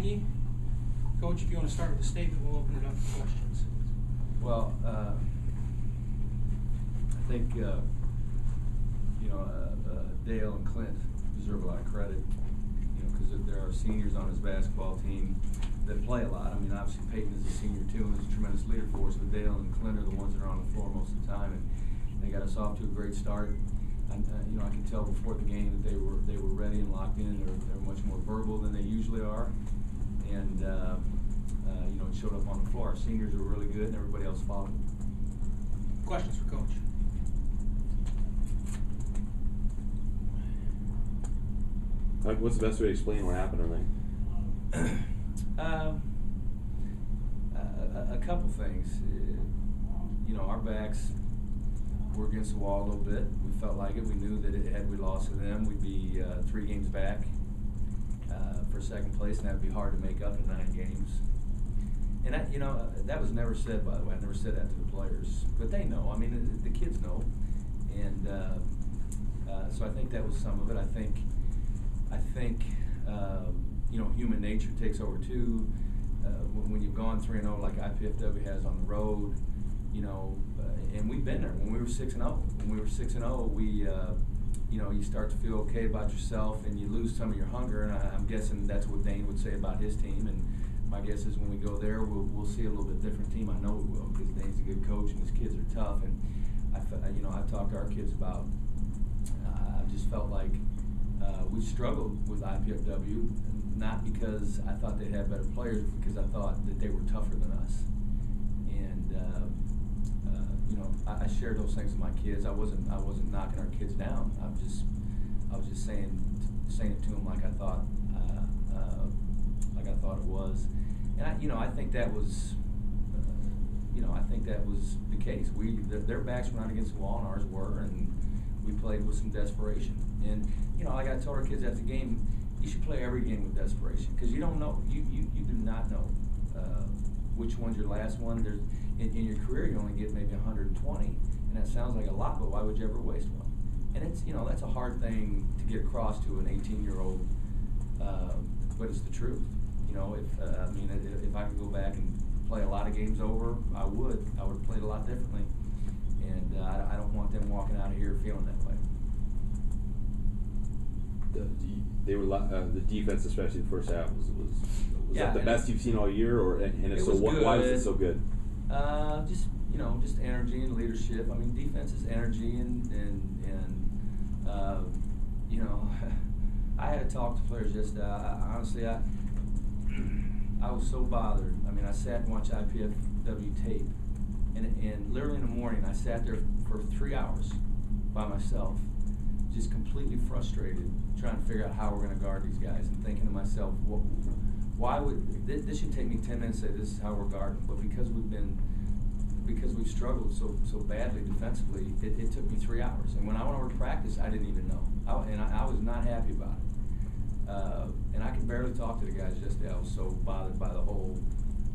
Nagy. Coach, if you want to start with a statement, we'll open it up for questions. Well, I think Dale and Clint deserve a lot of credit, because there are seniors on his basketball team that play a lot. I mean, obviously Peyton is a senior too and is a tremendous leader for us, but Dale and Clint are the ones that are on the floor most of the time, and they got us off to a great start. And I could tell before the game that they were ready and locked in. They're much more verbal than they usually are, and it showed up on the floor. Our seniors were really good, and everybody else followed. Questions for Coach? What's the best way to explain what happened tonight? A couple things. Our backs were against the wall a little bit. We felt like it. We knew that had we lost to them, we'd be 3 games back for second place, and that'd be hard to make up in 9 games. And that was never said, by the way. I never said that to the players, but they know. I mean, the kids know, and so I think that was some of it. I think human nature takes over too. When you've gone 3-0 like IPFW has on the road, and we've been there. When we were 6-0, you start to feel okay about yourself, and you lose some of your hunger. And I'm guessing that's what Dane would say about his team. And my guess is when we go there, we'll see a little bit different team. I know we will, because Dane's a good coach and his kids are tough. And I've talked to our kids about. I just felt like we struggled with IPFW, not because I thought they had better players, but because I thought that they were tougher than us. And I shared those things with my kids. I wasn't knocking our kids down. I was just saying it to them like I thought it was. And I think that was the case. Their backs were not against the wall, and ours were, and we played with some desperation. And like I told our kids after the game, you should play every game with desperation, because you don't know. You do not know which one's your last one. There's in your career you only get maybe 120, and that sounds like a lot, but why would you ever waste one? And it's that's a hard thing to get across to an 18-year-old, but it's the truth. If I could go back and play a lot of games over, I would have played a lot differently, and I don't want them walking out of here feeling that way. The defense, especially the first half, was that the best you've seen all year, why was it so good? Just energy and leadership. I mean, defense is energy, and I had to talk to players yesterday. Honestly, I was so bothered. I mean, I sat and watched IPFW tape, and literally in the morning, I sat there for 3 hours by myself, just completely frustrated, trying to figure out how we're going to guard these guys, and thinking to myself, why would this should take me 10 minutes to say this is how we're guarding, but because we've struggled so badly defensively, it took me 3 hours. And when I went over to practice, I didn't even know, I was not happy about it. And I could barely talk to the guys yesterday. I was so bothered by the whole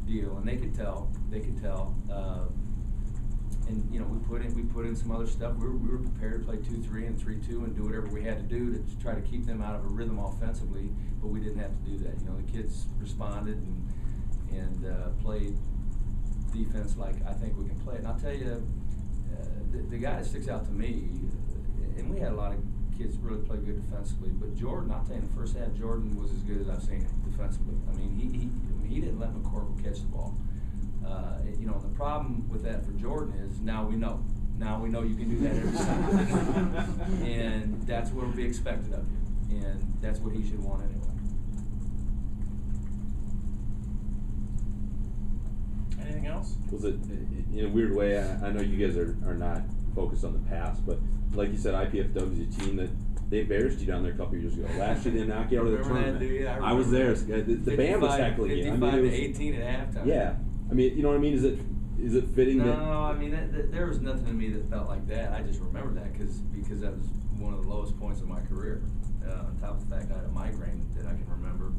deal, and they could tell. And we put in some other stuff. We were prepared to play 2-3 and 3-2 and do whatever we had to do to try to keep them out of a rhythm offensively, but we didn't have to do that. The kids responded and played defense like I think we can play it. And I'll tell you, the guy that sticks out to me, and we had a lot of kids really play good defensively, but Jordan, I'll tell you, in the first half, Jordan was as good as I've seen him defensively. I mean, he didn't let McCorkle catch the ball. The problem with that for Jordan is now we know you can do that every time, and that's what will be expected of you, and that's what he should want anyway. Anything else? Was it, in a weird way, I know you guys are not focused on the past, but like you said, IPFW is a team that they embarrassed you down there a couple years ago. Last year they knocked you out of the tournament. I was there. The band was heckling you. 55-18 at halftime. Yeah. I mean, you know what I mean? Is it fitting that? No, I mean, there was nothing in me that felt like that. I just remember that because that was one of the lowest points of my career. On top of the fact I had a migraine that I can remember.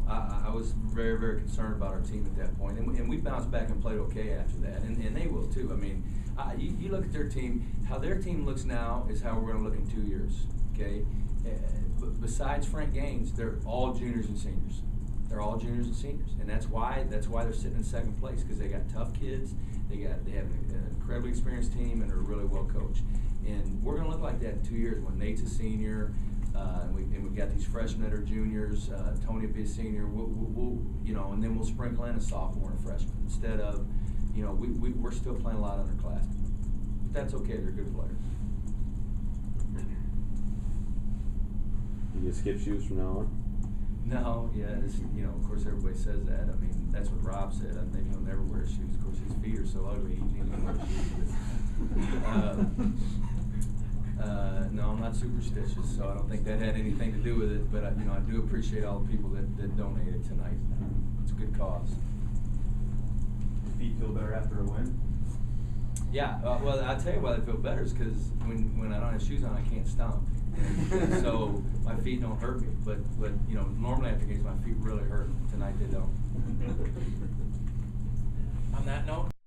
I was very, very concerned about our team at that point. And we bounced back and played okay after that. And they will too. I mean, you look at their team, how their team looks now is how we're going to look in 2 years, okay? besides Frank Gaines, they're all juniors and seniors. They're all juniors and seniors, and that's why they're sitting in second place, because they got tough kids. They have an incredibly experienced team, and they're really well coached. And we're going to look like that in 2 years when Nate's a senior, and we've got these freshmen that are juniors. Tony will be a senior. We'll and then we'll sprinkle in a sophomore and a freshman instead of, we're still playing a lot of underclassmen. But that's okay. They're good players. You gonna skip shoes from now on? No, yeah, of course everybody says that. I mean, that's what Rob said. Maybe he'll never wear shoes. Of course, his feet are so ugly, he can't even wear shoes. No, I'm not superstitious, so I don't think that had anything to do with it. But I do appreciate all the people that donated tonight. It's a good cause. Your feet feel better after a win? Yeah, well, I'll tell you why they feel better is because when I don't have shoes on, I can't stomp. And so my feet don't hurt me, but normally after games my feet really hurt. Tonight they don't.